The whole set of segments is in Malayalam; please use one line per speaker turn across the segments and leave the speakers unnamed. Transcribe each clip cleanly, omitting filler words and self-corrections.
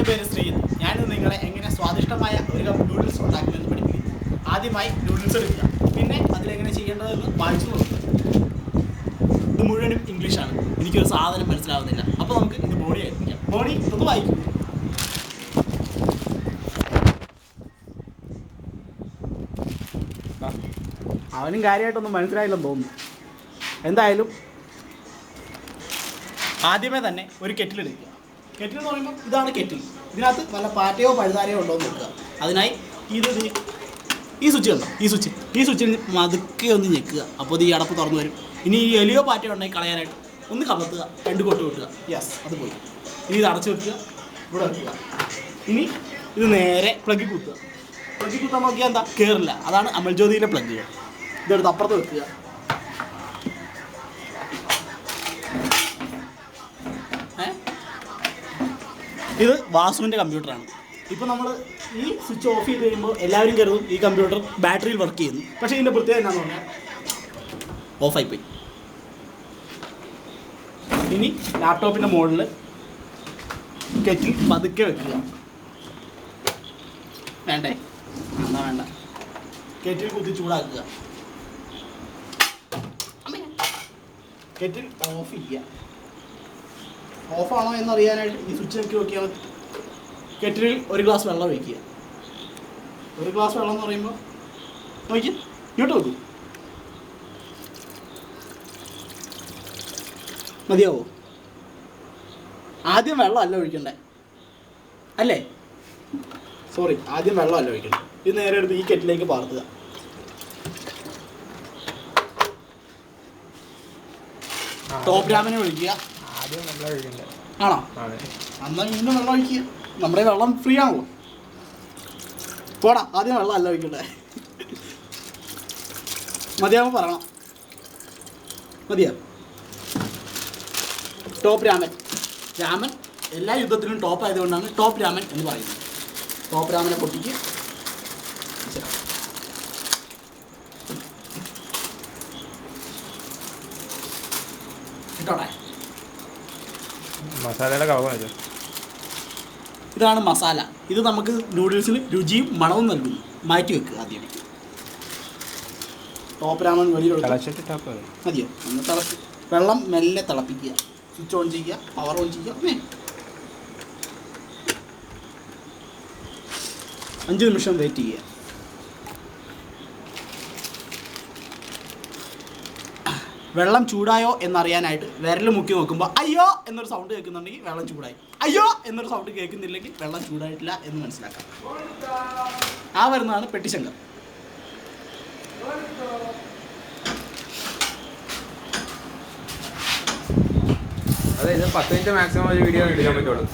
പേര് ശ്രീജിത്ത്. ഞാനിന്ന് നിങ്ങളെ എങ്ങനെ സ്വാദിഷ്ടമായ ഒരു കപ്പ് നൂഡിൽസ് ഉണ്ടാക്കുമെന്ന് പഠിപ്പിക്കുന്നു. ആദ്യമായി നൂഡിൽസ് എടുക്കുക, പിന്നെ അതിലെങ്ങനെ ചെയ്യേണ്ടതെന്ന് വായിച്ചു നോക്കുക. ഇത് മുഴുവനും ഇംഗ്ലീഷാണ്, എനിക്കൊരു സാധനം മനസ്സിലാവുന്നില്ല. അപ്പോൾ നമുക്ക് ഇത് ബോണി ആയിരിക്കാം. ബോണി ഒന്ന് വായിക്കും. അവനും കാര്യമായിട്ടൊന്നും മനസ്സിലായില്ലെന്ന് തോന്നുന്നു. എന്തായാലും ആദ്യമേ തന്നെ ഒരു കെറ്റിലെടുക്കുക. കെറ്റിൽ എന്ന് പറയുമ്പോൾ ഇതാണ് കെറ്റിൽ. ഇതിനകത്ത് നല്ല പാറ്റയോ പഴുതാരയോ ഉണ്ടോ എന്ന് നോക്കുക. അതിനായി ഈ സ്വിച്ച് കണ്ടോ, ഈ സ്വിച്ചിൽ മതുക്കെ ഒന്ന് ഞെക്കുക. അപ്പോൾ ഈ അടപ്പ് തുറന്നു വരും. ഇനി ഈ എലിയോ പാറ്റയോ ഉണ്ടെങ്കിൽ കളയാനായിട്ട് ഒന്ന് കമത്തുക, 2 കൊട്ട് വെട്ടുക. യെസ്, അത് പോയി. ഇനി ഇത് അടച്ചു വെക്കുക, ഇവിടെ വെക്കുക. ഇനി ഇത് നേരെ പ്ലഗിൽ കുത്തുക. പ്ലഗിൽ കുത്താൻ നോക്കിയാൽ എന്താ കയറില്ല. അതാണ് അമൽജ്യോതിയിലെ പ്ലഗുകൾ. ഇതെടുത്ത് അപ്പുറത്ത് വെക്കുക. ഇത് വാസുവിൻ്റെ കമ്പ്യൂട്ടറാണ്. ഇപ്പോൾ നമ്മൾ ഈ സ്വിച്ച് ഓഫ് ചെയ്ത് കഴിയുമ്പോൾ എല്ലാവരും കരുതും ഈ കമ്പ്യൂട്ടർ ബാറ്ററിയിൽ വർക്ക് ചെയ്യുന്നു. പക്ഷേ ഇതിൻ്റെ പ്രത്യേകത എന്താണെന്ന് പറഞ്ഞാൽ ഓഫായിപ്പോയി. ഇനി ലാപ്ടോപ്പിൻ്റെ മുകളിൽ കെറ്റിൽ പതുക്കെ വെക്കുക. വേണ്ടേ? എന്നാ വേണ്ട. കെറ്റിൽ കുത്തി ചൂടാക്കുക. കെറ്റിൽ ഓഫ് ചെയ്യുക. ഓഫാണോ എന്നറിയാനായിട്ട് ഈ സ്വിച്ച് നോക്കി നോക്കിയാൽ മതി. കെറ്റിലിൽ 1 ഗ്ലാസ് വെള്ളം ഒഴിക്കുക. 1 ഗ്ലാസ് വെള്ളം എന്ന് പറയുമ്പോൾ നോക്കി ഇങ്ങോട്ട് വെക്കൂ. മതിയാവോ? ആദ്യം വെള്ളം അല്ല ഒഴിക്കണ്ടേ, അല്ലേ? സോറി, ആദ്യം വെള്ളം അല്ല ഒഴിക്കണ്ടേ. ഇത് നേരെ എടുത്ത് ഈ കെറ്റിലേക്ക് പാർത്തുക. ടോപ്പ് രാമനെ ഒഴിക്കുക. ആണോ? എന്നാൽ വീണ്ടും വെള്ളം ഒഴിക്കുക. നമ്മുടെ വെള്ളം ഫ്രീ ആണല്ലോ. പോടാ, ആദ്യം വെള്ളം അല്ല ഒഴിക്കണ്ടേ. മതിയാകുമ്പോൾ പറയണം. മതിയാ? ടോപ്പ് രാമൻ. രാമൻ എല്ലാ യുദ്ധത്തിലും ടോപ്പ് ആയതുകൊണ്ടാണ് ടോപ്പ് രാമൻ എന്ന് പറയുന്നത്. ടോപ്പ് രാമനെ പൊട്ടിക്ക്. ഇട്ടോട്ടെ.
മസാലയുടെ കളർ
ഇതാണ് മസാല. ഇത് നമുക്ക് നൂഡിൽസിന് രുചിയും മണവും നൽകുന്നു. മാറ്റി വെക്കുക. ആദ്യം ടോപ്പ് രാമൻ വെളിയിലെടുത്ത് മതിയോ? ഒന്ന് വെള്ളം മെല്ലെ തിളപ്പിക്കുക. സ്വിച്ച് ഓൺ ചെയ്യുക, പവർ ഓൺ ചെയ്യുക. 5 നിമിഷം വെയിറ്റ് ചെയ്യുക. വെള്ളം ചൂടായോ എന്നറിയാനായിട്ട് വിരൽ മുക്കി നോക്കുമ്പോൾ അയ്യോ എന്നൊരു സൗണ്ട് കേൾക്കുന്നുണ്ടെങ്കിൽ വെള്ളം ചൂടായി, അയ്യോ എന്നൊരു സൗണ്ട് കേൾക്കുന്നില്ലെങ്കിൽ വെള്ളം ചൂടായിട്ടില്ല എന്ന് മനസ്സിലാക്കാം. ആ വരുന്നതാണ് പെട്ടിശങ്കർ.
അതെ, ഇത് 10 മിനിറ്റ് മാക്സിമം ഒരു വീഡിയോ എടുക്കാൻ പറ്റുള്ളൂ.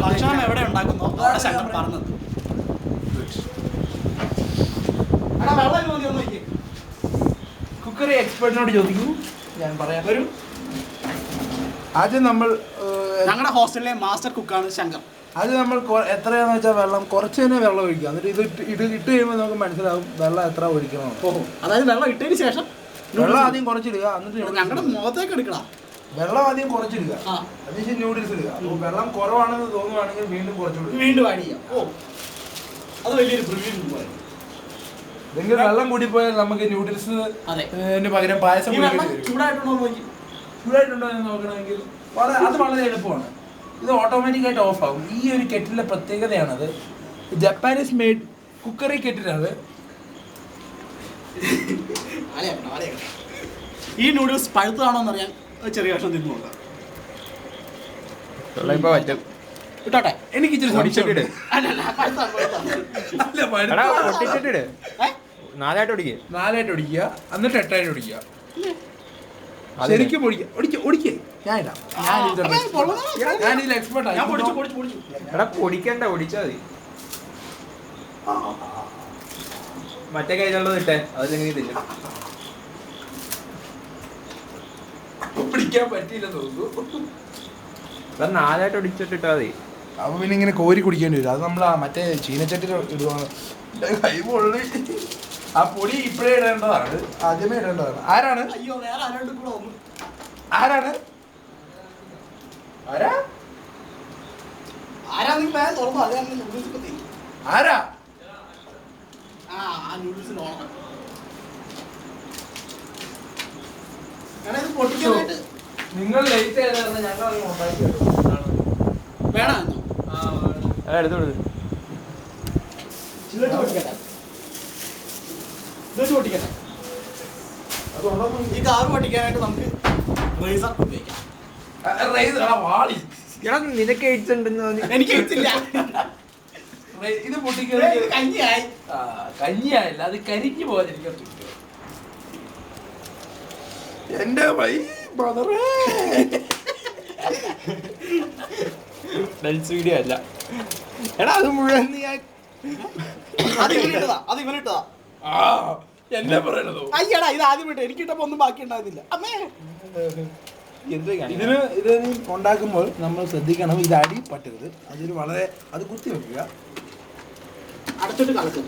ഭക്ഷണം എവിടെ ഉണ്ടാക്കുന്നോ അവിടെ ശങ്കർ പറഞ്ഞത്.
കുക്കറി എക്സ്പെർട്ടിനോട് ചോദിക്കൂ, ഞാൻ പറയാം.
ഒരു
ആദ്യം നമ്മൾ
ഞങ്ങളുടെ ഹോസ്റ്റലിലെ മാസ്റ്റർ കുക്കാണ് ശങ്കർ.
ആദ്യം നമ്മൾ എത്രയാണെന്ന് വെച്ചാൽ വെള്ളം കുറച്ച് തന്നെ വെള്ളം ഒഴിക്കുക. എന്നിട്ട് ഇത് ഇട്ട് കഴിയുമ്പോൾ നമുക്ക് മനസ്സിലാവും വെള്ളം എത്ര ഒഴിക്കണം.
ഓഹോ, അതായത് വെള്ളം ഇട്ടതിന് ശേഷം
വെള്ളം ആദ്യം കുറച്ചിടുക. എന്നിട്ട്
ഞങ്ങളുടെ മുഖത്തേക്ക് എടുക്കണം.
വെള്ളം ആദ്യം കുറച്ചിടുക, അതിനുശേഷം നൂഡിൽസ് ഇടുക. അപ്പോൾ വെള്ളം കുറവാണെന്ന് തോന്നുവാണെങ്കിൽ വീണ്ടും
വീണ്ടും ആഡ് ചെയ്യാം. ഓ, അത് വലിയൊരു ബ്രില്യന്റ് പോലെ.
നിങ്ങൾ വെള്ളം കൂടിപ്പോയാൽ നമുക്ക് നൂഡിൽസിന് പകരം പായസം ചൂടായിട്ടുണ്ടോ എന്ന് നോക്കണമെങ്കിൽ അത് വളരെ എളുപ്പമാണ്. ഇത് ഓട്ടോമാറ്റിക്കായിട്ട് ഓഫ് ആകും. ഈ ഒരു കെറ്റിലെ പ്രത്യേകതയാണത്. ജപ്പാനീസ് മെയ്ഡ് കുക്കറി കെറ്റിലാണ്.
ഈ നൂഡിൽസ് പഴുത്താണോ എന്നറിയാൻ ചെറിയ കഷ്ണം തിന്നു നോക്കാം. ഇട്ടോട്ടെ,
എനിക്ക് ഇച്ചിരി
പൊടിച്ചിട്ട് നാലായിട്ട് ഒടിക്കുക, എന്നിട്ട് 8ആയിട്ട് ഒടിക്കുക. ശരിക്കും ഒടിക്കുക. ഞാനിതിൽ എക്സ്പെർട്ടാണ്. എടാ പൊടിക്കണ്ട, ഒടിച്ചാ മതി. മറ്റേ കയ്യിലുള്ളത് ഇട്ടേ, അതിലെങ്ങനെ ഇതില്ല.
പിടിക്കാൻ പറ്റിയില്ല തോന്നുന്നു.
4ആയിട്ട് ഒടിച്ചിട്ടിട്ടാ മതി.
അപ്പൊ പിന്നെ ഇങ്ങനെ കോരി കുടിക്കേണ്ടി വരും. അത് നമ്മൾ മറ്റേ ചീനച്ചട്ടി ഇടുവാണ്. കൈ പൊള്ളി. ആ പൊടി ഇപ്പോഴേ ഇടേണ്ടതാണ്, ആദ്യമേ ഇടേണ്ടതാണ്. ആരാണ്? ആരാ
ആരാണെങ്കിൽ വേറെ തുറന്നു അതാണ് നൂഡിൽസ് പറ്റി.
ആരാ
ആ നൂഡിൽസിന് ഓണം എടാ ഇത് പൊട്ടിക്കാനായിട്ട്
നിങ്ങൾ ലേറ്റ് ആയതാണ് ഞങ്ങൾ അങ്ങ് ഉണ്ടാക്കി
വേണം
എടുത്തു
ചില്ലിട്ട് പൊട്ടിക്കട്ടെ ഇതിട്ട് പൊട്ടിക്കട്ടെ ഈ കാറ് പൊട്ടിക്കാനായിട്ട് നമുക്ക് റേസർ ഉപയോഗിക്കാം.
വാളി
എടാ നിനക്ക് എയ്ഡ്സ് ഉണ്ടെന്ന് തോന്നി.
എനിക്ക് എത്തില്ല.
ഇത് പൊട്ടിക്കുന്നത്
കഞ്ഞിയായി
കഞ്ഞിയായില്ല, അത് കരിഞ്ഞു പോകാതിരിക്കാൻ. എന്റെ വൈ ബ്രദറേ
വീഡിയോ അല്ല എടാ അത് മുഴുവൻ നീ
അത് ഇവനിട്ടതാ, അത് ഇവനിട്ടതാ.
എന്നെ പറയണതോ?
അയ്യടാ ഇത് ആദ്യം ഇട്ടു, എനിക്കിട്ടപ്പോ ഒന്നും ബാക്കി ഉണ്ടായിരുന്നില്ല. അമ്മേ
ഇതിന് ഉണ്ടാക്കുമ്പോൾ നമ്മൾ ശ്രദ്ധിക്കണം, ഇത് അടി പറ്റരുത്. അതൊരു വളരെ അത് കുത്തി വെക്കുക,
അടച്ചിട്ട് കളക്കും,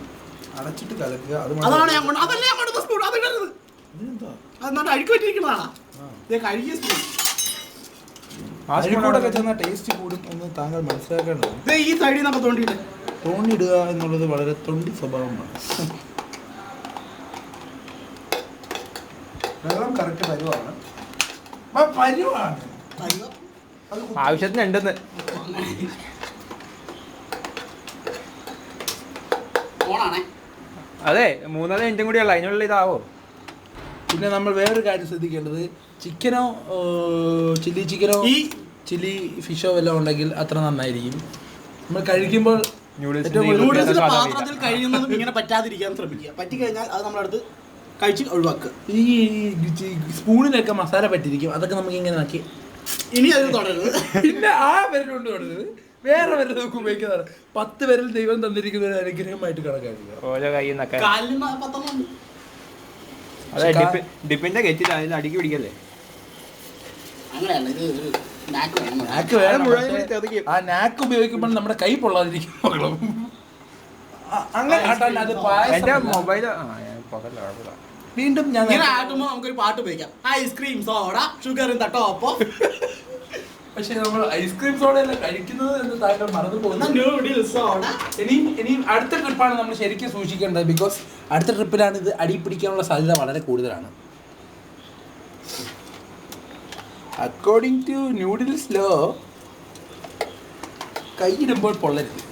അടച്ചിട്ട് കലക്കുക.
അതാണ് ഞാൻ അതല്ല ഞാൻ കൊടുത്ത സ്പൂൺ, അത് ഇടരുത്. അതെന്നാണ്ട് അഴുക്ക് പറ്റിയിരിക്കുന്നതാണ്. ഇത് കഴുകിയ സ്പൂൺ.
അരിക്കൂടൊക്കെ ചെന്നാൽ ടേസ്റ്റ് കൂടും എന്ന് താങ്കൾ മനസ്സിലാക്കേണ്ടത്.
ഇത് ഈ സൈഡിൽ നിന്നൊക്കെ തോണ്ടിയിട്ട്
തോണ്ടിടുക എന്നുള്ളത് വളരെ തൊണ്ടി സ്വഭാവമാണ്. വെള്ളം കറക്റ്റ് പരുവാണ്. പരുവാണ്
ആവശ്യത്തിന് ഉണ്ടെന്ന്.
ഓണാണേ.
അതെ 3-4 മിനിറ്റും കൂടിയുള്ള അതിനുള്ള ഇതാവോ.
പിന്നെ നമ്മൾ വേറൊരു കാര്യം ശ്രദ്ധിക്കേണ്ടത്, ചിക്കനോ ചില്ലി ചിക്കനോ
ഈ
ചില്ലി ഫിഷോ വല്ലതും ഉണ്ടെങ്കിൽ അത്ര നന്നായിരിക്കും. നമ്മൾ കഴിക്കുമ്പോൾ
നൂഡിൽസിന്റെ
നൂഡിൽസിന്റെ പാത്രത്തിൽ കഴിയുന്നതും ഇങ്ങനെ പറ്റാതിരിക്കാൻ ശ്രമിക്കുക. പറ്റിക്കഴിഞ്ഞാൽ അത് നമ്മളടുത്ത് കഴിച്ച് ഒഴിവാക്കുക.
ഈ സ്പൂണിലൊക്കെ മസാല പറ്റിയിരിക്കും, അതൊക്കെ നമുക്ക് ഇങ്ങനെ ആക്കി.
ഇനി അത് തുടരുത്.
പിന്നെ ആ വിരലുകൊണ്ട് തുടരുത്, വേറെ വിരൽ നമുക്ക് ഉപയോഗിക്കുന്നതാണ്. 10 വിരൽ ദൈവം തന്നിരിക്കുന്ന ഒരു അനുഗ്രഹമായിട്ട് കണക്കാക്കുക.
ഓരോ കയ്യിൽ നിന്നൊക്കെ
കാലിന് 10 ഉണ്ട്.
അതെ ഡിപ്പിന്റെ കെറ്റിൽ അതിൽ അടുക്കി പിടിക്കല്ലേ.
അങ്ങനെയല്ല, ഇത് ഒരു നാക്ക് വേണം.
നാക്ക് വേണം.
മുഴുവൻ
പക്ഷേ
ചതയ്ക്കും.
ആ നാക്ക് ഉപയോഗിക്കുമ്പോൾ നമ്മുടെ കൈ പൊള്ളാതിരിക്കും. അങ്ങനെ ആട്ടാൻ അത്
എന്റെ
പായസം.
മൊബൈല്
വീണ്ടും ഞാൻ
ഇങ്ങനെ ആട്ടുമ്പോൾ നമുക്കൊരു പാട്ട് ഉപയോഗിക്കാം. Ice cream soda sugar in the top.
പക്ഷെ നമ്മൾ ഐസ്ക്രീം സോഡ എല്ലാം കഴിക്കുന്നത് എന്ന് താങ്കൾ മറന്നു പോകുന്നു.
Noodles soda.
ഇനിയും അടുത്ത ട്രിപ്പാണ് നമ്മൾ ശരിക്കും സൂക്ഷിക്കേണ്ടത്. ബിക്കോസ് അടുത്ത ട്രിപ്പിലാണ് ഇത് അടി പിടിക്കാനുള്ള സാധ്യത വളരെ കൂടുതലാണ്. അക്കോർഡിംഗ് ടു നൂഡിൽസ് ലോ കൈയിടുമ്പോൾ പൊള്ളരുത്.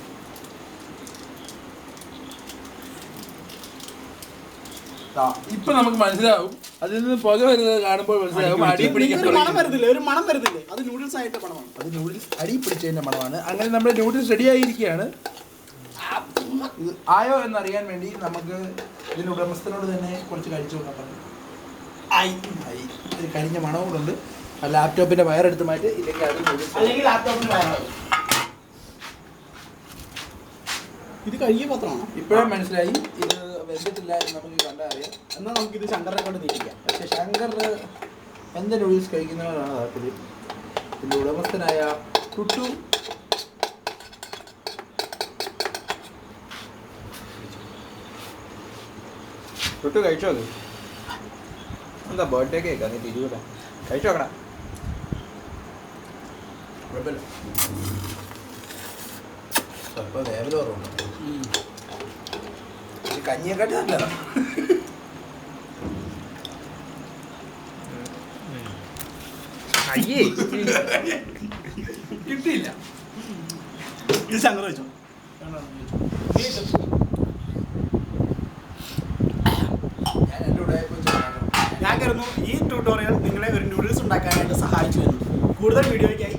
ഇപ്പൊ നമുക്ക് മനസ്സിലാവും, അതിൽ നിന്ന് പുക വരുന്നത് കാണുമ്പോൾ മനസ്സിലാവും അടി പിടിക്കാൻ
ഒരു മണം വരുന്നില്ലേ, ഒരു മണം വരുന്നില്ലേ, അത് നൂഡിൽസ് ആയിട്ട് മണമാണ്.
അത് നൂഡിൽസ് അടി പിടിച്ചതിന്റെ മണമാണ്. അങ്ങനെ നമ്മുടെ നൂഡിൽസ് റെഡി ആയിരിക്കുകയാണ്. ഇത് ആയോ എന്നറിയാൻ വേണ്ടി നമുക്ക് ഇതിന്റെ ഉടമസ്ഥനോട് തന്നെ കുറച്ച് കഴിച്ചു നോക്കാം. കഴിഞ്ഞ മണവും കൊണ്ട് ലാപ്ടോപ്പിന്റെ വയറെടുത്ത് മാറ്റി, ഇല്ലെങ്കിൽ അത്
അല്ലെങ്കിൽ ലാപ്ടോപ്പിൽ വയറാകും. ഇത് കഴുകിയ പത്രമാണോ?
ഇപ്പോഴും മനസ്സിലായി ഇത് വെന്തിട്ടില്ല എന്ന് നമുക്ക് കണ്ടാൽ അറിയാം.
എന്നാൽ നമുക്കിത് ശങ്കറിനെ കൊണ്ട് തീറ്റിക്കാം.
പക്ഷെ ശങ്കർ എന്ത് നൂഡിൽസ് കഴിക്കുന്നവരാണ് താല്പര്യം. ഇതിന്റെ ഉടമസ്ഥനായ ടുട്ടു
കഴിച്ചോ? അത് എന്താ ബർത്ത്ഡേ കേക്കാ? നീ തിരിയൂല കഴിച്ചു നോക്കടാ.
കുഴപ്പമില്ല, സ്വല്പം വേവല കുറവുണ്ട്. കഞ്ഞിയെക്കാട്ടി നല്ലതാണ്.
അയ്യേ
കിട്ടിയില്ല.
ഇത് ശങ്കർ വെച്ചോ. ഞാൻ കരുതുന്നു ഈ ട്യൂട്ടോറിയൽ നിങ്ങളെ ഒരു നൂഡിൽസ് ഉണ്ടാക്കാനായിട്ട് സഹായിച്ചു എന്ന്. കൂടുതൽ വീഡിയോയ്ക്കായി